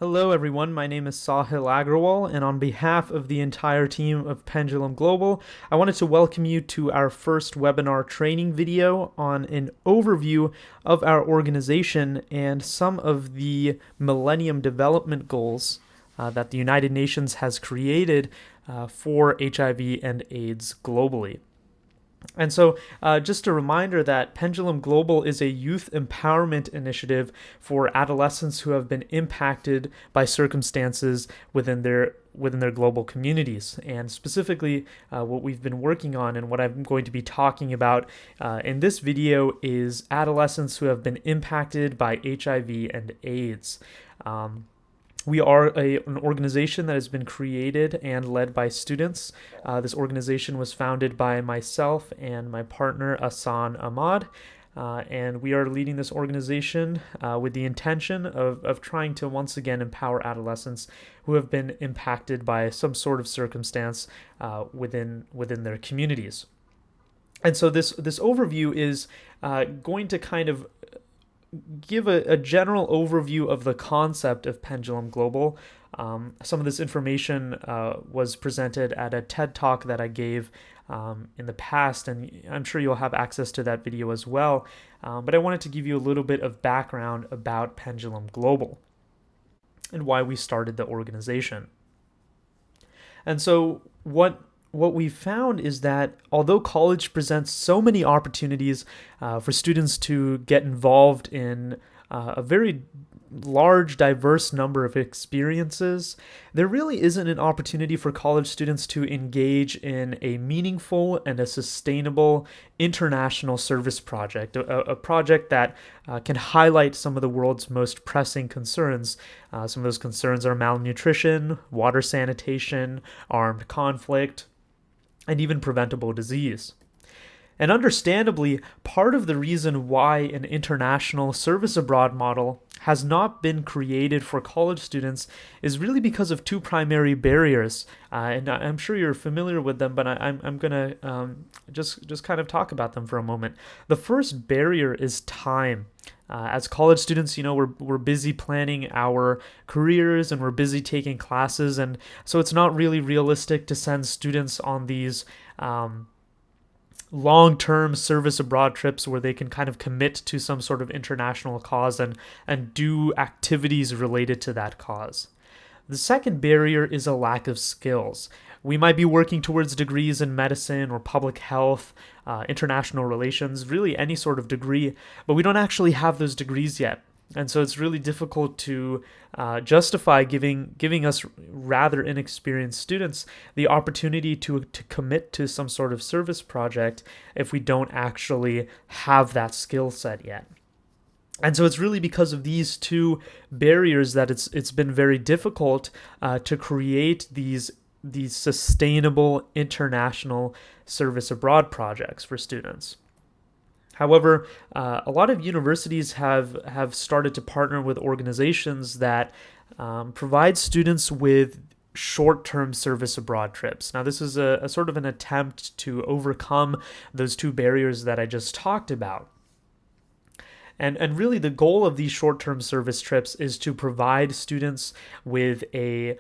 Hello everyone, my name is Sahil Agrawal, and on behalf of the entire team of PENdulum Global, I wanted to welcome you to our first webinar training video on an overview of our organization and some of the Millennium Development Goals that the United Nations has created for HIV and AIDS globally. And so, just a reminder that PENdulum Global is a youth empowerment initiative for adolescents who have been impacted by circumstances within their global communities. And specifically, what we've been working on and what I'm going to be talking about in this video is adolescents who have been impacted by HIV and AIDS. We are an organization that has been created and led by students. This organization was founded by myself and my partner, Asan Ahmad, and we are leading this organization with the intention of trying to once again empower adolescents who have been impacted by some sort of circumstance within their communities. And so this overview is going to kind of give a general overview of the concept of PENdulum Global. Some of this information was presented at a TED Talk that I gave in the past, and I'm sure you'll have access to that video as well. But I wanted to give you a little bit of background about PENdulum Global and why we started the organization. And so what we found is that although college presents so many opportunities for students to get involved in a very large, diverse number of experiences, there really isn't an opportunity for college students to engage in a meaningful and a sustainable international service project, a project that can highlight some of the world's most pressing concerns. Some of those concerns are malnutrition, water sanitation, armed conflict, and even preventable disease. And understandably, part of the reason why an international service abroad model has not been created for college students is really because of two primary barriers. And I'm sure you're familiar with them, but I'm going to just kind of talk about them for a moment. The first barrier is time. As college students, we're busy planning our careers and we're busy taking classes, and so it's not really realistic to send students on these long-term service abroad trips where they can kind of commit to some sort of international cause and do activities related to that cause. The second barrier is a lack of skills. We might be working towards degrees in medicine or public health, international relations, really any sort of degree, but we don't actually have those degrees yet. And so it's really difficult to justify giving us rather inexperienced students the opportunity to commit to some sort of service project if we don't actually have that skill set yet. And so it's really because of these two barriers that it's been very difficult to create these sustainable international service abroad projects for students. However, a lot of universities have started to partner with organizations that provide students with short-term service abroad trips. Now, this is a sort of an attempt to overcome those two barriers that I just talked about. And really the goal of these short-term service trips is to provide students with a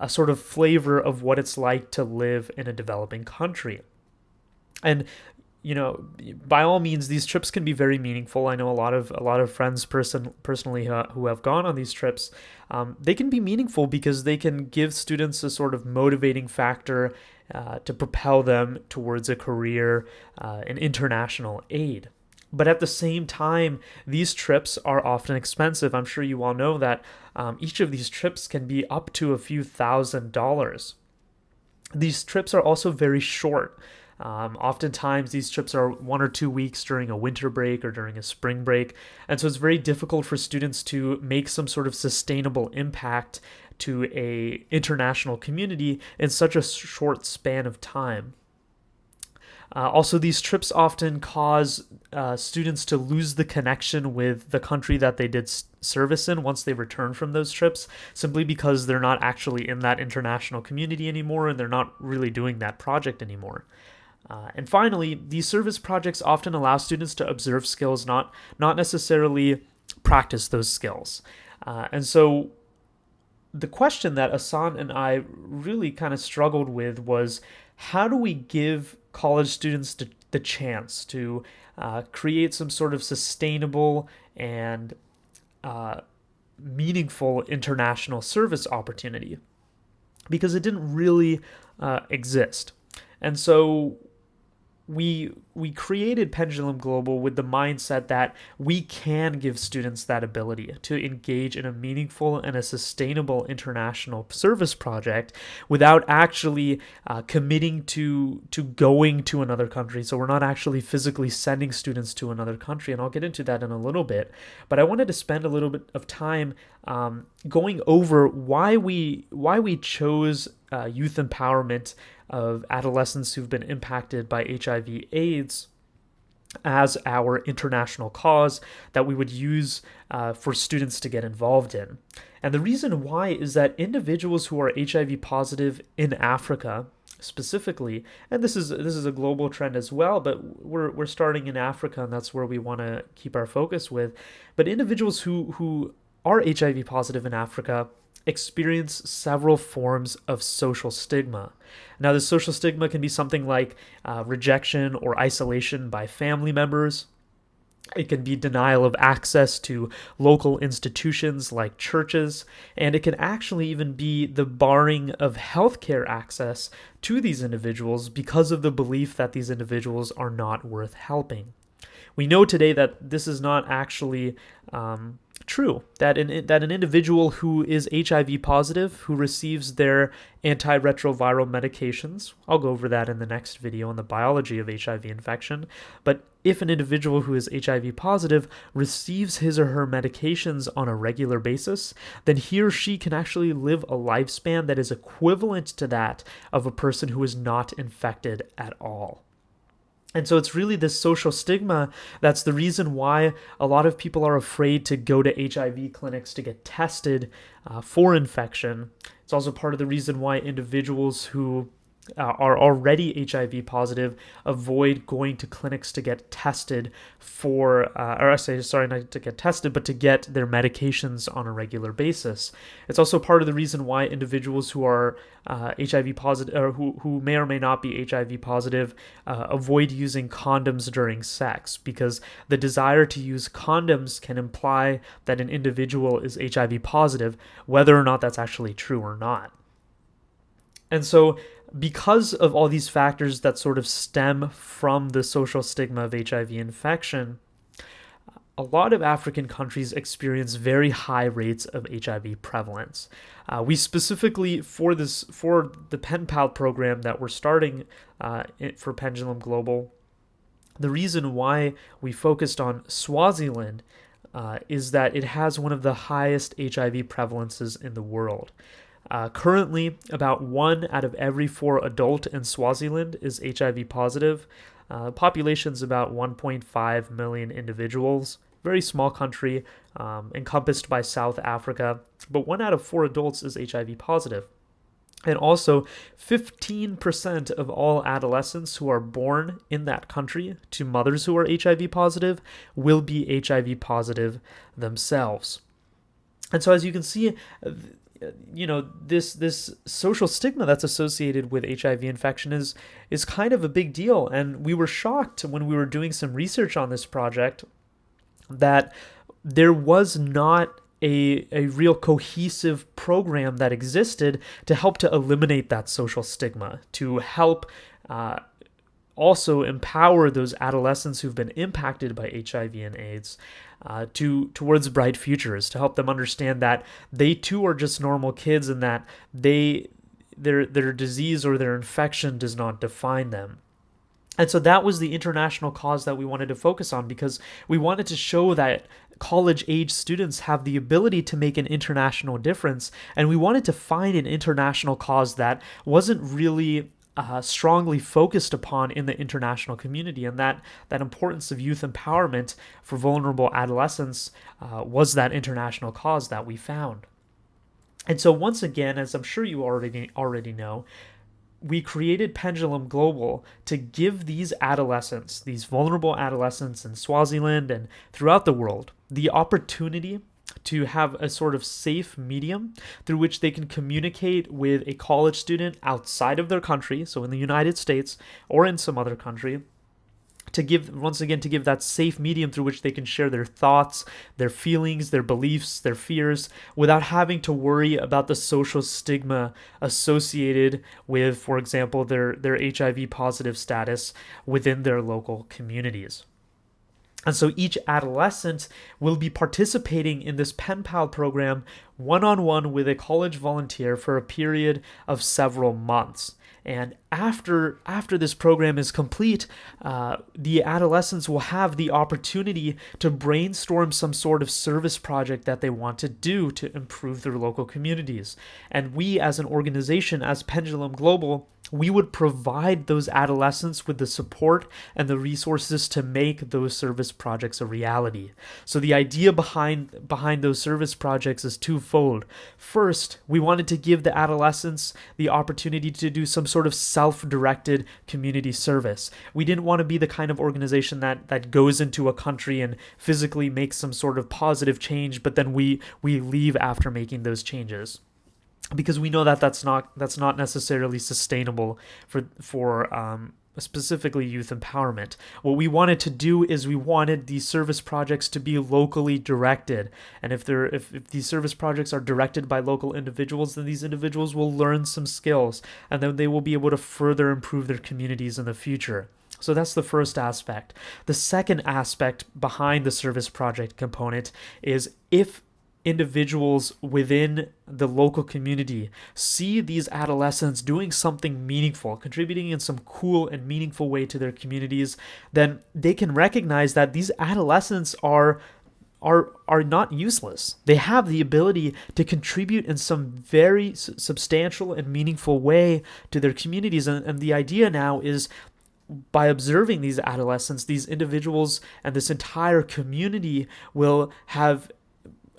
sort of flavor of what it's like to live in a developing country. And by all means, these trips can be very meaningful. I know a lot of friends personally who have gone on these trips. They can be meaningful because they can give students a sort of motivating factor to propel them towards a career in international aid. But at the same time, these trips are often expensive. I'm sure you all know that each of these trips can be up to a few $1,000s. These trips are also very short. Oftentimes, these trips are 1 or 2 weeks during a winter break or during a spring break. And so it's very difficult for students to make some sort of sustainable impact to an international community in such a short span of time. Also, these trips often cause students to lose the connection with the country that they did service in once they return from those trips, simply because they're not actually in that international community anymore and they're not really doing that project anymore. And finally, these service projects often allow students to observe skills, not necessarily practice those skills. And so the question that Asan and I really kind of struggled with was, how do we give college students the chance to create some sort of sustainable and uh, meaningful international service opportunity? Because it didn't really exist. And so we created Pendulum Global with the mindset that we can give students that ability to engage in a meaningful and a sustainable international service project without actually committing to going to another country. So we're not actually physically sending students to another country, and I'll get into that in a little bit. But I wanted to spend a little bit of time going over why we chose youth empowerment of adolescents who've been impacted by HIV/AIDS as our international cause that we would use for students to get involved in. And the reason why is that individuals who are HIV positive in Africa specifically, and this is a global trend as well, but we're starting in Africa, and that's where we want to keep our focus with. But individuals who are HIV positive in Africa experience several forms of social stigma. Now, the social stigma can be something like rejection or isolation by family members. It can be denial of access to local institutions like churches, and it can actually even be the barring of healthcare access to these individuals because of the belief that these individuals are not worth helping. We know today that this is not actually true, that an individual who is HIV positive, who receives their antiretroviral medications, I'll go over that in the next video on the biology of HIV infection, but if an individual who is HIV positive receives his or her medications on a regular basis, then he or she can actually live a lifespan that is equivalent to that of a person who is not infected at all. And so it's really this social stigma that's the reason why a lot of people are afraid to go to HIV clinics to get tested for infection. It's also part of the reason why individuals who are already HIV positive avoid going to clinics to get tested for, or I say, sorry, not to get tested, but to get their medications on a regular basis. It's also part of the reason why individuals who are HIV positive, or who may or may not be HIV positive, avoid using condoms during sex, because the desire to use condoms can imply that an individual is HIV positive, whether or not that's actually true or not. And so, because of all these factors that sort of stem from the social stigma of HIV infection, a lot of African countries experience very high rates of HIV prevalence. We specifically, for the Penpal program that we're starting for Pendulum Global, the reason why we focused on Swaziland is that it has one of the highest HIV prevalences in the world. Currently, about 1 out of every 4 adult in Swaziland is HIV positive. Population's about 1.5 million individuals. Very small country, encompassed by South Africa, but 1 out of 4 adults is HIV positive. And also, 15% of all adolescents who are born in that country to mothers who are HIV positive will be HIV positive themselves. And so, as you can see, this social stigma that's associated with HIV infection is kind of a big deal. And we were shocked when we were doing some research on this project that there was not a real cohesive program that existed to help to eliminate that social stigma, to help also empower those adolescents who've been impacted by HIV and AIDS towards bright futures, to help them understand that they too are just normal kids, and that their disease or their infection does not define them. And so that was the international cause that we wanted to focus on, because we wanted to show that college-age students have the ability to make an international difference, and we wanted to find an international cause that wasn't really strongly focused upon in the international community, and that importance of youth empowerment for vulnerable adolescents was that international cause that we found. And so once again, as I'm sure you already know, we created Pendulum Global to give these adolescents, these vulnerable adolescents in Swaziland and throughout the world, the opportunity to have a sort of safe medium through which they can communicate with a college student outside of their country, so in the United States or in some other country, to give, once again, to give that safe medium through which they can share their thoughts, their feelings, their beliefs, their fears, without having to worry about the social stigma associated with, for example, their HIV positive status within their local communities. And so each adolescent will be participating in this Penpal program one-on-one with a college volunteer for a period of several months. And after this program is complete, the adolescents will have the opportunity to brainstorm some sort of service project that they want to do to improve their local communities. And we, as an organization, as Pendulum Global, we would provide those adolescents with the support and the resources to make those service projects a reality. So the idea behind those service projects is twofold. First, we wanted to give the adolescents the opportunity to do some sort of self-directed community service. We didn't want to be the kind of organization that goes into a country and physically makes some sort of positive change, but then we leave after making those changes, because we know that that's not necessarily sustainable for specifically youth empowerment. What we wanted to do is we wanted these service projects to be locally directed, and if these service projects are directed by local individuals, then these individuals will learn some skills, and then they will be able to further improve their communities in the future. So that's the first aspect. The second aspect behind the service project component is if individuals within the local community see these adolescents doing something meaningful, contributing in some cool and meaningful way to their communities, then they can recognize that these adolescents are not useless. They have the ability to contribute in some very substantial and meaningful way to their communities. And the idea now is, by observing these adolescents, these individuals and this entire community will have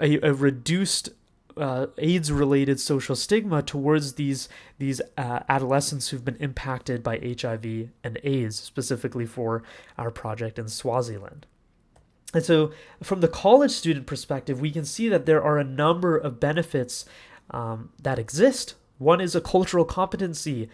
a reduced AIDS-related social stigma towards these adolescents who've been impacted by HIV and AIDS, specifically for our project in Swaziland. And so from the college student perspective, we can see that there are a number of benefits that exist. One is a cultural competency.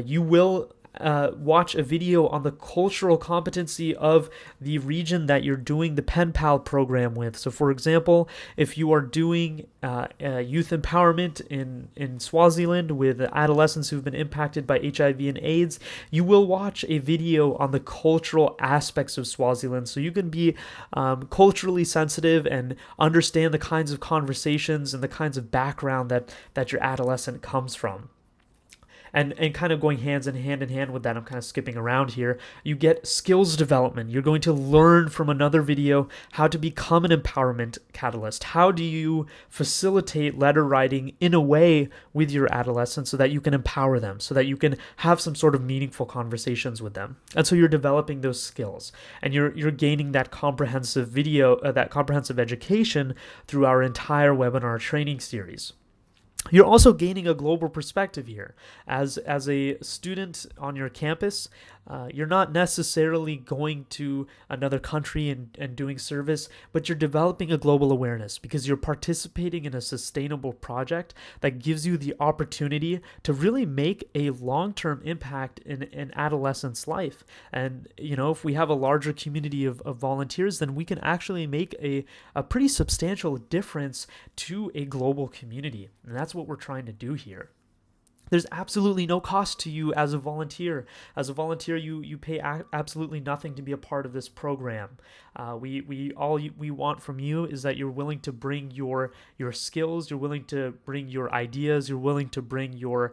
You will watch a video on the cultural competency of the region that you're doing the Penpal program with. So for example, if you are doing youth empowerment in Swaziland with adolescents who've been impacted by HIV and AIDS, you will watch a video on the cultural aspects of Swaziland, so you can be culturally sensitive and understand the kinds of conversations and the kinds of background that your adolescent comes from. And kind of going hand in hand with that, I'm kind of skipping around here, you get skills development. You're going to learn from another video how to become an empowerment catalyst. How do you facilitate letter writing in a way with your adolescents so that you can empower them, so that you can have some sort of meaningful conversations with them? And so you're developing those skills, and you're gaining that comprehensive comprehensive education through our entire webinar training series. You're also gaining a global perspective here. As a student on your campus, you're not necessarily going to another country and doing service, but you're developing a global awareness because you're participating in a sustainable project that gives you the opportunity to really make a long-term impact in adolescents' life. And, if we have a larger community of volunteers, then we can actually make a pretty substantial difference to a global community. And that's what we're trying to do here. There's absolutely no cost to you as a volunteer. As a volunteer, you pay absolutely nothing to be a part of this program. We want from you is that you're willing to bring your skills, you're willing to bring your ideas, you're willing to bring your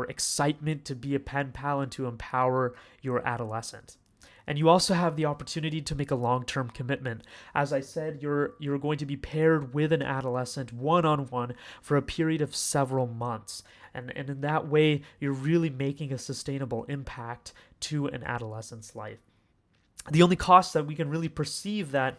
excitement to be a pen pal and to empower your adolescent. And you also have the opportunity to make a long-term commitment. As I said, you're going to be paired with an adolescent one-on-one for a period of several months. And in that way, you're really making a sustainable impact to an adolescent's life. The only cost that we can really perceive that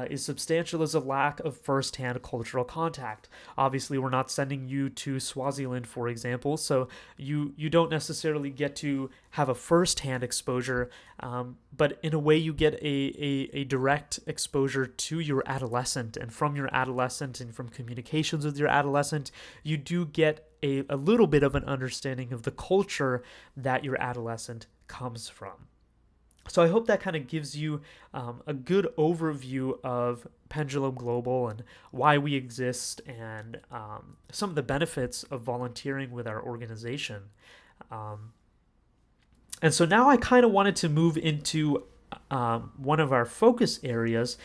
is substantial is a lack of first-hand cultural contact. Obviously, we're not sending you to Swaziland, for example, so you don't necessarily get to have a first-hand exposure, but in a way you get a direct exposure to your adolescent, and from your adolescent and from communications with your adolescent, you do get a little bit of an understanding of the culture that your adolescent comes from. So I hope that kind of gives you a good overview of Pendulum Global and why we exist, and some of the benefits of volunteering with our organization. And so now I kind of wanted to move into one of our focus areas,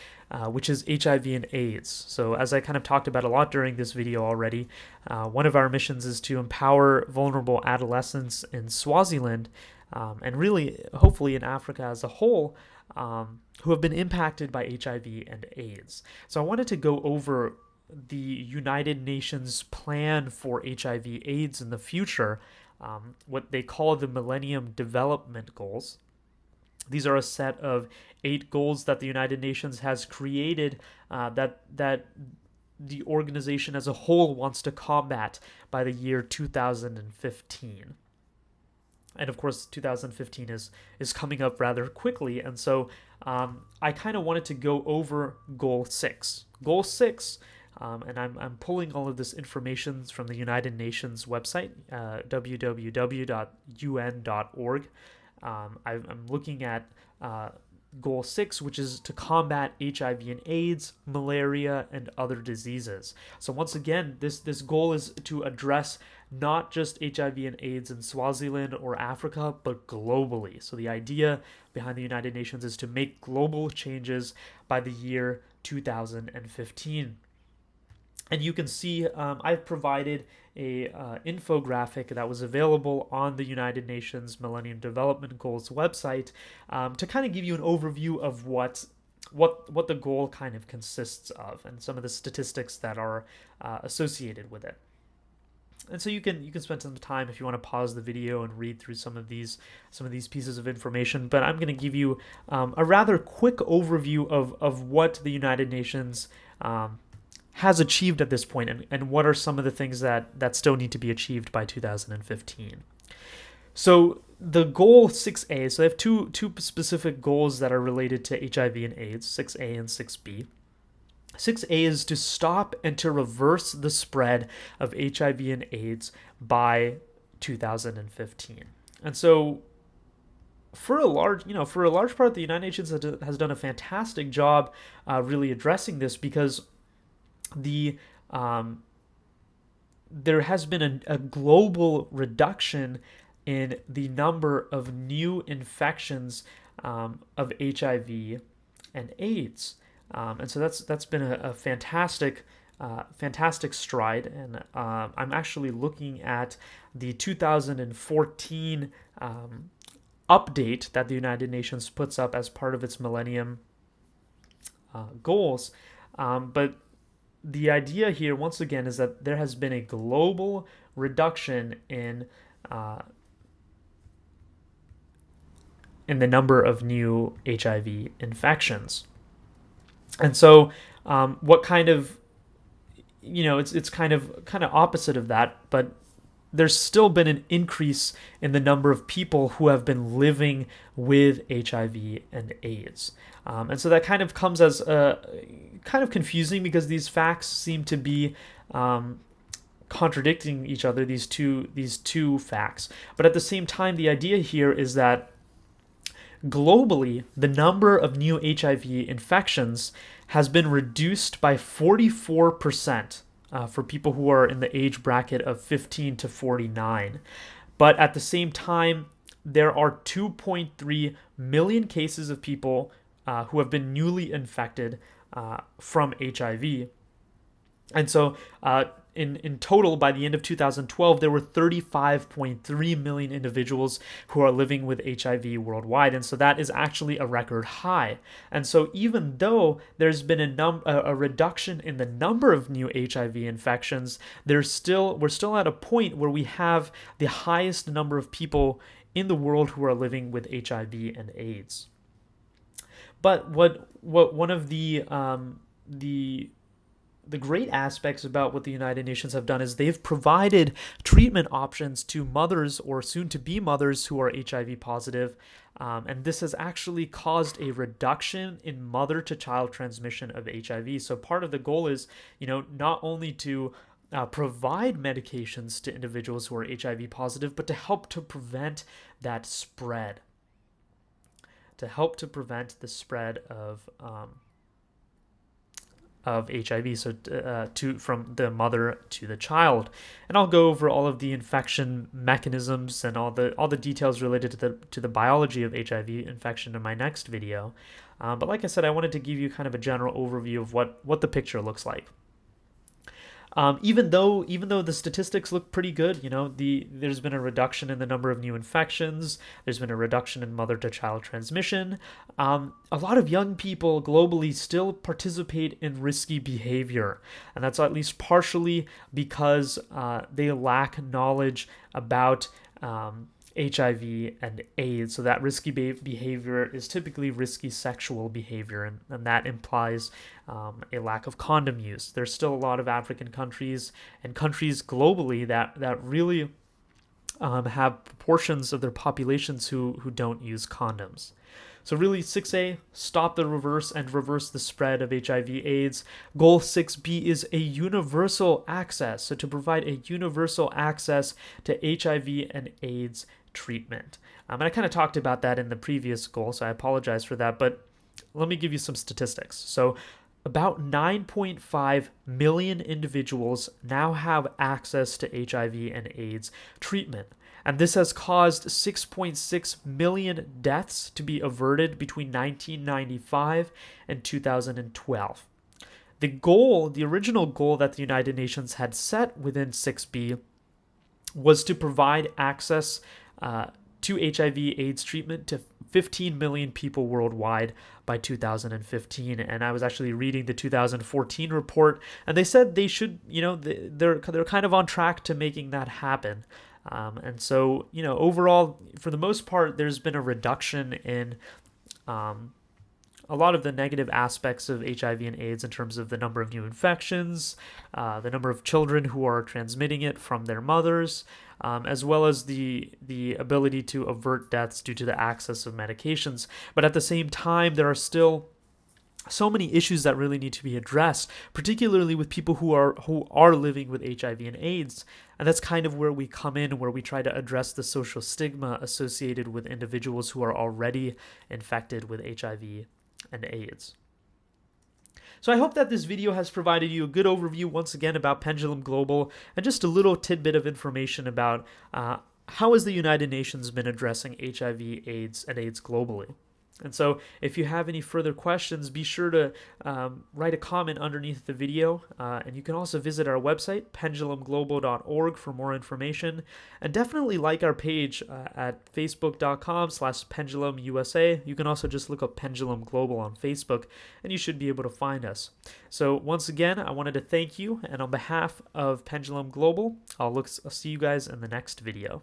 which is HIV and AIDS. So as I kind of talked about a lot during this video already, one of our missions is to empower vulnerable adolescents in Swaziland, and really, hopefully, in Africa as a whole, who have been impacted by HIV and AIDS. So I wanted to go over the United Nations plan for HIV/AIDS in the future, what they call the Millennium Development Goals. These are a set of 8 goals that the United Nations has created, that the organization as a whole wants to combat by the year 2015. And of course, 2015 is coming up rather quickly, and so I kind of wanted to go over Goal 6. Goal 6, and I'm pulling all of this information from the United Nations website, www.un.org. I'm looking at Goal 6, which is to combat HIV and AIDS, malaria, and other diseases. So once again, this goal is to address not just HIV and AIDS in Swaziland or Africa, but globally. So the idea behind the United Nations is to make global changes by the year 2015. And you can see I've provided a infographic that was available on the United Nations Millennium Development Goals website, to kind of give you an overview of what the goal kind of consists of, and some of the statistics that are associated with it. And so you can spend some time if you want to pause the video and read through some of these pieces of information. But I'm going to give you a rather quick overview of what the United Nations has achieved at this point, and what are some of the things that still need to be achieved by 2015. So the goal 6A, so they have two specific goals that are related to HIV and AIDS, 6A and 6B. 6A is to stop and to reverse the spread of HIV and AIDS by 2015. And so for a large part, the United Nations has done a fantastic job really addressing this, because there has been a global reduction in the number of new infections of HIV and AIDS, and so that's been a fantastic stride. And I'm actually looking at the 2014 update that the United Nations puts up as part of its Millennium goals, but the idea here, once again, is that there has been a global reduction in the number of new HIV infections. And so what kind of, it's kind of opposite of that, but there's still been an increase in the number of people who have been living with HIV and AIDS. And so that kind of comes as kind of confusing, because these facts seem to be contradicting each other, these two facts. But at the same time, the idea here is that globally, the number of new HIV infections has been reduced by 44%. For people who are in the age bracket of 15 to 49. But at the same time, there are 2.3 million cases of people who have been newly infected from HIV. And so in total, by the end of 2012, there were 35.3 million individuals who are living with HIV worldwide. And so that is actually a record high. And so even though there's been a reduction in the number of new HIV infections, we're still at a point where we have the highest number of people in the world who are living with HIV and AIDS. But what one of the great aspects about what the United Nations have done is they've provided treatment options to mothers or soon to be mothers who are HIV positive. And this has actually caused a reduction in mother to child transmission of HIV. So part of the goal is, not only to provide medications to individuals who are HIV positive, but to help to prevent that spread, to help to prevent the spread of HIV, so from the mother to the child. And I'll go over all of the infection mechanisms and all the details related to the biology of HIV infection in my next video. But like I said, I wanted to give you kind of a general overview of what the picture looks like. Even though the statistics look pretty good, there's been a reduction in the number of new infections, there's been a reduction in mother-to-child transmission. A lot of young people globally still participate in risky behavior, and that's at least partially because they lack knowledge about HIV and AIDS. So that risky behavior is typically risky sexual behavior, and that implies a lack of condom use. There's still a lot of African countries and countries globally that really have proportions of their populations who don't use condoms. So really, 6A, stop the reverse the spread of HIV/AIDS. Goal 6B is a universal access. So to provide a universal access to HIV and AIDS treatment. And I kind of talked about that in the previous goal, so I apologize for that, but let me give you some statistics. So about 9.5 million individuals now have access to HIV and AIDS treatment. And this has caused 6.6 million deaths to be averted between 1995 and 2012. The original goal that the United Nations had set within 6B was to provide access to HIV/AIDS treatment to 15 million people worldwide by 2015. And I was actually reading the 2014 report, and they said they should, they're kind of on track to making that happen. And so, overall, for the most part, there's been a reduction in a lot of the negative aspects of HIV and AIDS in terms of the number of new infections, the number of children who are transmitting it from their mothers, as well as the ability to avert deaths due to the access of medications. But at the same time, there are still so many issues that really need to be addressed, particularly with people who are living with HIV and AIDS. And that's kind of where we come in, where we try to address the social stigma associated with individuals who are already infected with HIV and AIDS. So I hope that this video has provided you a good overview once again about PENdulum Global, and just a little tidbit of information about how has the United Nations been addressing HIV, AIDS, and AIDS globally. And so if you have any further questions, be sure to write a comment underneath the video. And you can also visit our website, pendulumglobal.org, for more information. And definitely like our page at facebook.com/pendulumusa. You can also just look up PENdulum Global on Facebook, and you should be able to find us. So once again, I wanted to thank you. And on behalf of PENdulum Global, I'll see you guys in the next video.